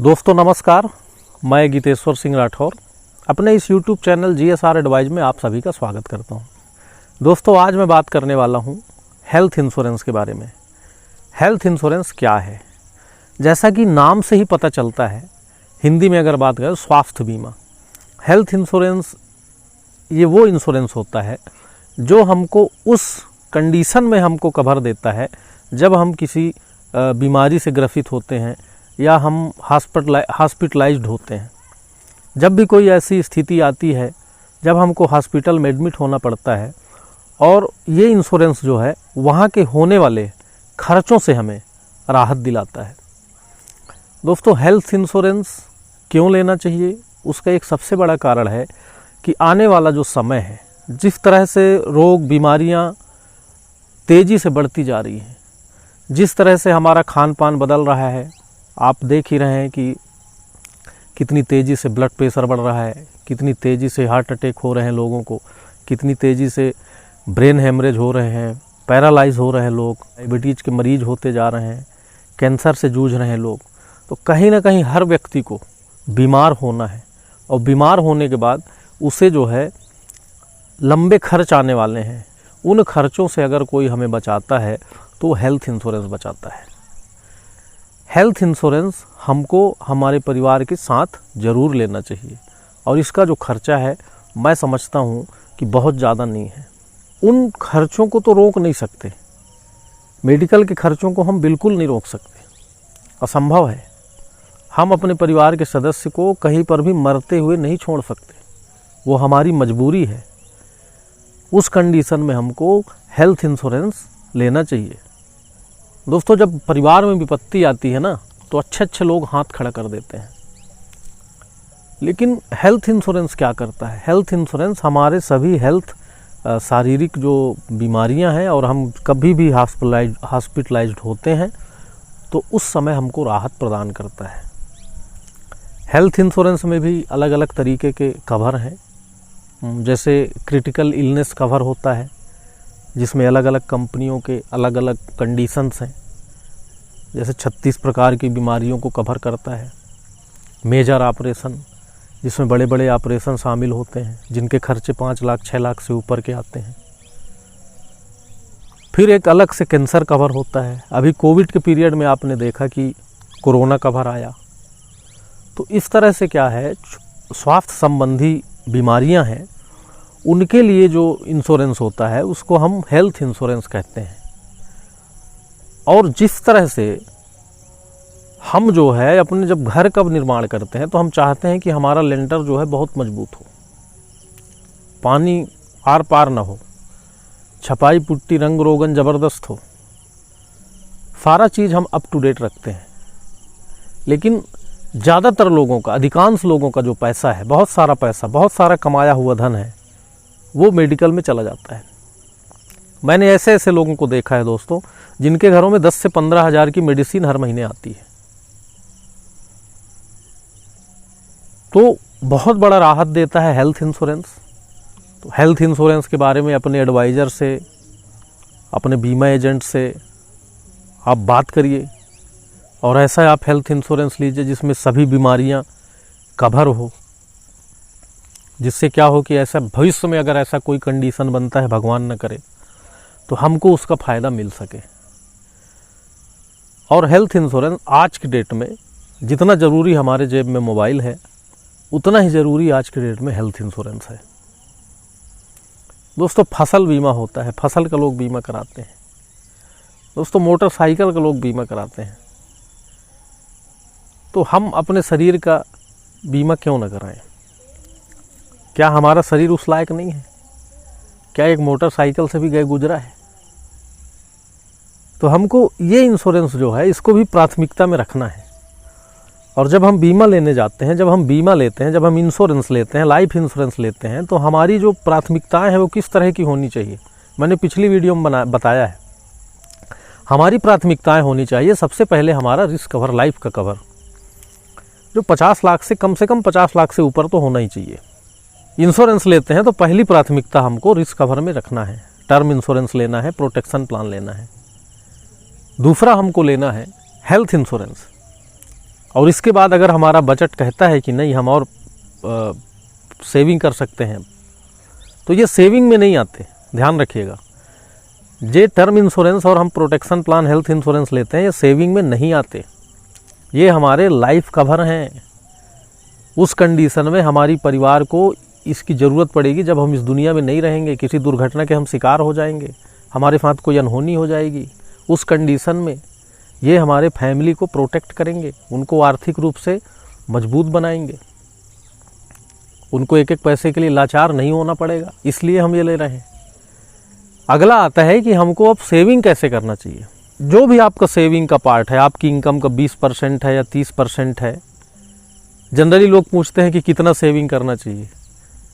दोस्तों नमस्कार, मैं गीतेश्वर सिंह राठौर अपने इस YouTube चैनल GSR एडवाइज में आप सभी का स्वागत करता हूं। दोस्तों आज मैं बात करने वाला हूं हेल्थ इंश्योरेंस के बारे में। हेल्थ इंश्योरेंस क्या है? जैसा कि नाम से ही पता चलता है, हिंदी में अगर बात करें स्वास्थ्य बीमा। हेल्थ इंश्योरेंस ये वो इंश्योरेंस होता है जो हमको उस कंडीशन में हमको कवर देता है जब हम किसी बीमारी से ग्रसित होते हैं या हम हॉस्पिटलाइज्ड होते हैं। जब भी कोई ऐसी स्थिति आती है जब हमको हॉस्पिटल में एडमिट होना पड़ता है, और ये इंश्योरेंस जो है वहाँ के होने वाले खर्चों से हमें राहत दिलाता है। दोस्तों हेल्थ इंश्योरेंस क्यों लेना चाहिए? उसका एक सबसे बड़ा कारण है कि आने वाला जो समय है, जिस तरह से रोग बीमारियाँ तेज़ी से बढ़ती जा रही हैं, जिस तरह से हमारा खान पान बदल रहा है, आप देख ही रहे हैं कि कितनी तेज़ी से ब्लड प्रेशर बढ़ रहा है, कितनी तेज़ी से हार्ट अटैक हो रहे हैं लोगों को, कितनी तेज़ी से ब्रेन हेमरेज हो रहे हैं, पैरालाइज हो रहे हैं लोग, डायबिटीज़ के मरीज होते जा रहे हैं, कैंसर से जूझ रहे हैं लोग। तो कहीं ना कहीं हर व्यक्ति को बीमार होना है, और बीमार होने के बाद उसे जो है लंबे खर्च आने वाले हैं। उन खर्चों से अगर कोई हमें बचाता है तो हेल्थ इंश्योरेंस बचाता है। हेल्थ इंश्योरेंस हमको हमारे परिवार के साथ ज़रूर लेना चाहिए, और इसका जो खर्चा है मैं समझता हूँ कि बहुत ज़्यादा नहीं है। उन खर्चों को तो रोक नहीं सकते, मेडिकल के खर्चों को हम बिल्कुल नहीं रोक सकते, असंभव है। हम अपने परिवार के सदस्य को कहीं पर भी मरते हुए नहीं छोड़ सकते, वो हमारी मजबूरी है। उस कंडीशन में हमको हेल्थ इंश्योरेंस लेना चाहिए। दोस्तों जब परिवार में विपत्ति आती है ना, तो अच्छे अच्छे लोग हाथ खड़ा कर देते हैं, लेकिन हेल्थ इंश्योरेंस क्या करता है? हेल्थ इंश्योरेंस हमारे सभी हेल्थ शारीरिक जो बीमारियां हैं, और हम कभी भी हॉस्पिटलाइज्ड होते हैं तो उस समय हमको राहत प्रदान करता है। हेल्थ इंश्योरेंस में भी अलग अलग तरीके के कवर हैं, जैसे क्रिटिकल इलनेस कवर होता है, जिसमें अलग अलग कंपनियों के अलग अलग कंडीशंस हैं, जैसे 36 प्रकार की बीमारियों को कवर करता है। मेजर ऑपरेशन, जिसमें बड़े बड़े ऑपरेशन शामिल होते हैं, जिनके खर्चे 5 लाख 6 लाख से ऊपर के आते हैं। फिर एक अलग से कैंसर कवर होता है। अभी कोविड के पीरियड में आपने देखा कि कोरोना कवर आया। तो इस तरह से क्या है, स्वास्थ्य संबंधी बीमारियां हैं, उनके लिए जो इंश्योरेंस होता है उसको हम हेल्थ इंश्योरेंस कहते हैं। और जिस तरह से हम जो है अपने जब घर का निर्माण करते हैं तो हम चाहते हैं कि हमारा लेंटर जो है बहुत मजबूत हो, पानी आर पार ना हो, छपाई पुट्टी रंग रोगन ज़बरदस्त हो, सारा चीज़ हम अप टू डेट रखते हैं। लेकिन ज़्यादातर लोगों का, अधिकांश लोगों का जो पैसा है, बहुत सारा पैसा, बहुत सारा कमाया हुआ धन है, वो मेडिकल में चला जाता है। मैंने ऐसे ऐसे लोगों को देखा है दोस्तों, जिनके घरों में 10 से 15 हज़ार की मेडिसिन हर महीने आती है। तो बहुत बड़ा राहत देता है हेल्थ इंश्योरेंस। तो हेल्थ इंश्योरेंस के बारे में अपने एडवाइज़र से, अपने बीमा एजेंट से आप बात करिए, और ऐसा आप हेल्थ इंश्योरेंस लीजिए जिसमें सभी बीमारियां कवर हो, जिससे क्या हो कि ऐसा भविष्य में अगर ऐसा कोई कंडीशन बनता है, भगवान न करे, तो हमको उसका फ़ायदा मिल सके। और हेल्थ इंश्योरेंस आज की डेट में जितना ज़रूरी हमारे जेब में मोबाइल है, उतना ही ज़रूरी आज की डेट में हेल्थ इंश्योरेंस है। दोस्तों फसल बीमा होता है, फसल का लोग बीमा कराते हैं। दोस्तों मोटरसाइकिल का लोग बीमा कराते हैं। तो हम अपने शरीर का बीमा क्यों न कराएं? क्या हमारा शरीर उस लायक नहीं है? क्या एक मोटरसाइकिल से भी गए गुजरा है? तो हमको ये इंश्योरेंस जो है इसको भी प्राथमिकता में रखना है। और जब हम बीमा लेने जाते हैं, जब हम बीमा लेते हैं, जब हम इंश्योरेंस लेते हैं, लाइफ इंश्योरेंस लेते हैं, तो हमारी जो प्राथमिकताएं हैं वो किस तरह की होनी चाहिए? मैंने पिछली वीडियो में बताया है। हमारी प्राथमिकताएं होनी चाहिए, सबसे पहले हमारा रिस्क कवर, लाइफ का कवर, जो 50 लाख से कम 50 लाख से ऊपर तो होना ही चाहिए। इंश्योरेंस लेते हैं तो पहली प्राथमिकता हमको रिस्क कवर में रखना है, टर्म इंश्योरेंस लेना है, प्रोटेक्शन प्लान लेना है। दूसरा हमको लेना है हेल्थ इंश्योरेंस। और इसके बाद अगर हमारा बजट कहता है कि नहीं हम और सेविंग कर सकते हैं, तो ये सेविंग में नहीं आते, ध्यान रखिएगा। ये टर्म इंश्योरेंस और हम प्रोटेक्शन प्लान हेल्थ इंश्योरेंस लेते हैं, ये सेविंग में नहीं आते, ये हमारे लाइफ कवर हैं। उस कंडीशन में हमारी परिवार को इसकी ज़रूरत पड़ेगी जब हम इस दुनिया में नहीं रहेंगे, किसी दुर्घटना के हम शिकार हो जाएंगे, हमारे साथ कोई अनहोनी हो जाएगी, उस कंडीशन में ये हमारे फैमिली को प्रोटेक्ट करेंगे, उनको आर्थिक रूप से मजबूत बनाएंगे, उनको एक एक पैसे के लिए लाचार नहीं होना पड़ेगा, इसलिए हम ये ले रहे हैं। अगला आता है कि हमको अब सेविंग कैसे करना चाहिए। जो भी आपका सेविंग का पार्ट है, आपकी इनकम का 20% है या 30% है, जनरली लोग पूछते हैं कि कितना सेविंग करना चाहिए।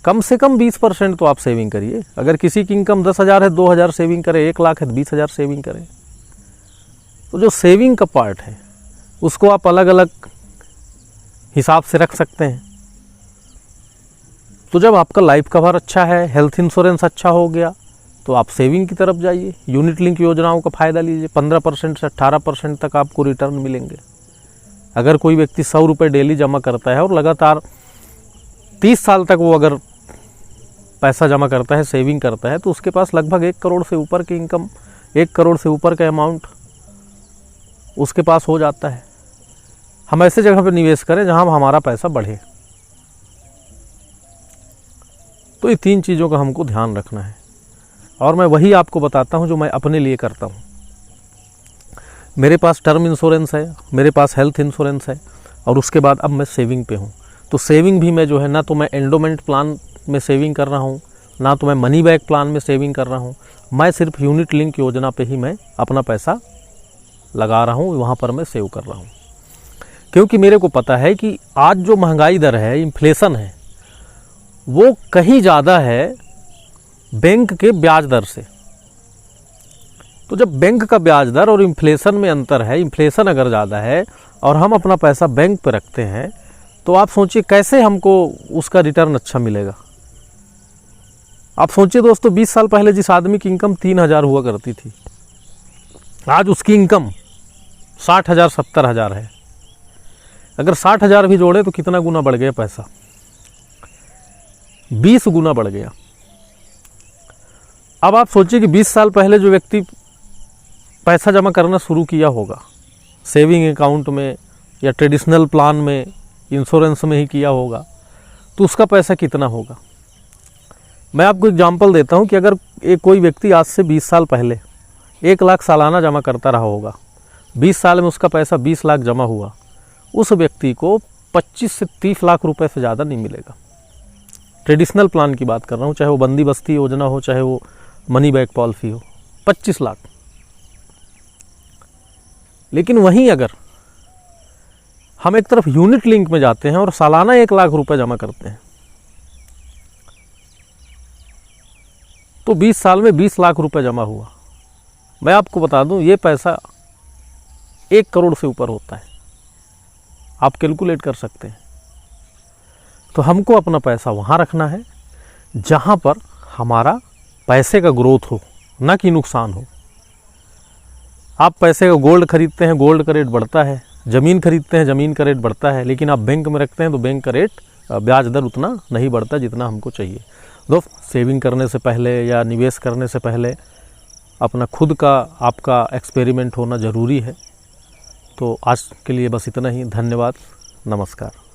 कम से कम 20% तो आप सेविंग करिए। अगर किसी की इनकम 10,000 है, 2,000 सेविंग करें, 1 लाख है, 20,000 सेविंग करें। तो जो सेविंग का पार्ट है उसको आप अलग अलग हिसाब से रख सकते हैं। तो जब आपका लाइफ कवर अच्छा है, हेल्थ इंश्योरेंस अच्छा हो गया, तो आप सेविंग की तरफ जाइए, यूनिट लिंक योजनाओं का फ़ायदा लीजिए। 15% से 18% तक आपको रिटर्न मिलेंगे। अगर कोई व्यक्ति 100 रुपये डेली जमा करता है और लगातार 30 साल तक वो अगर पैसा जमा करता है, सेविंग करता है, तो उसके पास लगभग 1 करोड़ से ऊपर की इनकम, 1 करोड़ से ऊपर का अमाउंट उसके पास हो जाता है। हम ऐसे जगह पर निवेश करें जहां हमारा पैसा बढ़े। तो ये 3 चीज़ों का हमको ध्यान रखना है, और मैं वही आपको बताता हूं जो मैं अपने लिए करता हूं। मेरे पास टर्म इंश्योरेंस है, मेरे पास हेल्थ इंश्योरेंस है, और उसके बाद अब मैं सेविंग पे हूं। तो सेविंग भी मैं जो है ना तो मैं एंडोमेंट प्लान में सेविंग कर रहा हूं, ना तो मैं मनी बैक प्लान में सेविंग कर रहा हूं। मैं सिर्फ यूनिट लिंक योजना पे ही मैं अपना पैसा लगा रहा हूं, वहाँ पर मैं सेव कर रहा हूँ। क्योंकि मेरे को पता है कि आज जो महंगाई दर है, इन्फ्लेशन है, वो कहीं ज़्यादा है बैंक के ब्याज दर से। तो जब बैंक का ब्याज दर और इन्फ्लेशन में अंतर है, इन्फ्लेशन अगर ज़्यादा है और हम अपना पैसा बैंक पे रखते हैं, तो आप सोचिए कैसे हमको उसका रिटर्न अच्छा मिलेगा। आप सोचिए दोस्तों, 20 साल पहले जिस आदमी की इनकम 3,000 हुआ करती थी, आज उसकी इनकम 60,000 70,000 है। अगर 60,000 भी जोड़े तो कितना गुना बढ़ गया पैसा? 20 गुना बढ़ गया। अब आप सोचिए कि 20 साल पहले जो व्यक्ति पैसा जमा करना शुरू किया होगा, सेविंग अकाउंट में या ट्रेडिशनल प्लान में, इंश्योरेंस में ही किया होगा, तो उसका पैसा कितना होगा? मैं आपको एग्जांपल देता हूं कि अगर कोई व्यक्ति आज से 20 साल पहले 1 लाख सालाना जमा करता रहा होगा, 20 साल में उसका पैसा 20 लाख जमा हुआ, उस व्यक्ति को 25 से 30 लाख रुपए से ज़्यादा नहीं मिलेगा। ट्रेडिशनल प्लान की बात कर रहा हूँ, चाहे वो बंदी बस्ती योजना हो, चाहे वो मनी बैक पॉलिसी हो, 25 लाख। लेकिन वहीं अगर हम एक तरफ यूनिट लिंक में जाते हैं और सालाना 1 लाख रुपए जमा करते हैं, तो 20 साल में 20 लाख रुपए जमा हुआ। मैं आपको बता दूं, ये पैसा 1 करोड़ से ऊपर होता है। आप कैलकुलेट कर सकते हैं। तो हमको अपना पैसा वहाँ रखना है जहाँ पर हमारा पैसे का ग्रोथ हो, ना कि नुकसान हो। आप पैसे का गोल्ड खरीदते हैं, गोल्ड का रेट बढ़ता है, ज़मीन खरीदते हैं, ज़मीन का रेट बढ़ता है, लेकिन आप बैंक में रखते हैं तो बैंक का रेट, ब्याज दर उतना नहीं बढ़ता जितना हमको चाहिए। दोस्त, सेविंग करने से पहले या निवेश करने से पहले अपना खुद का आपका एक्सपेरिमेंट होना ज़रूरी है। तो आज के लिए बस इतना ही। धन्यवाद, नमस्कार।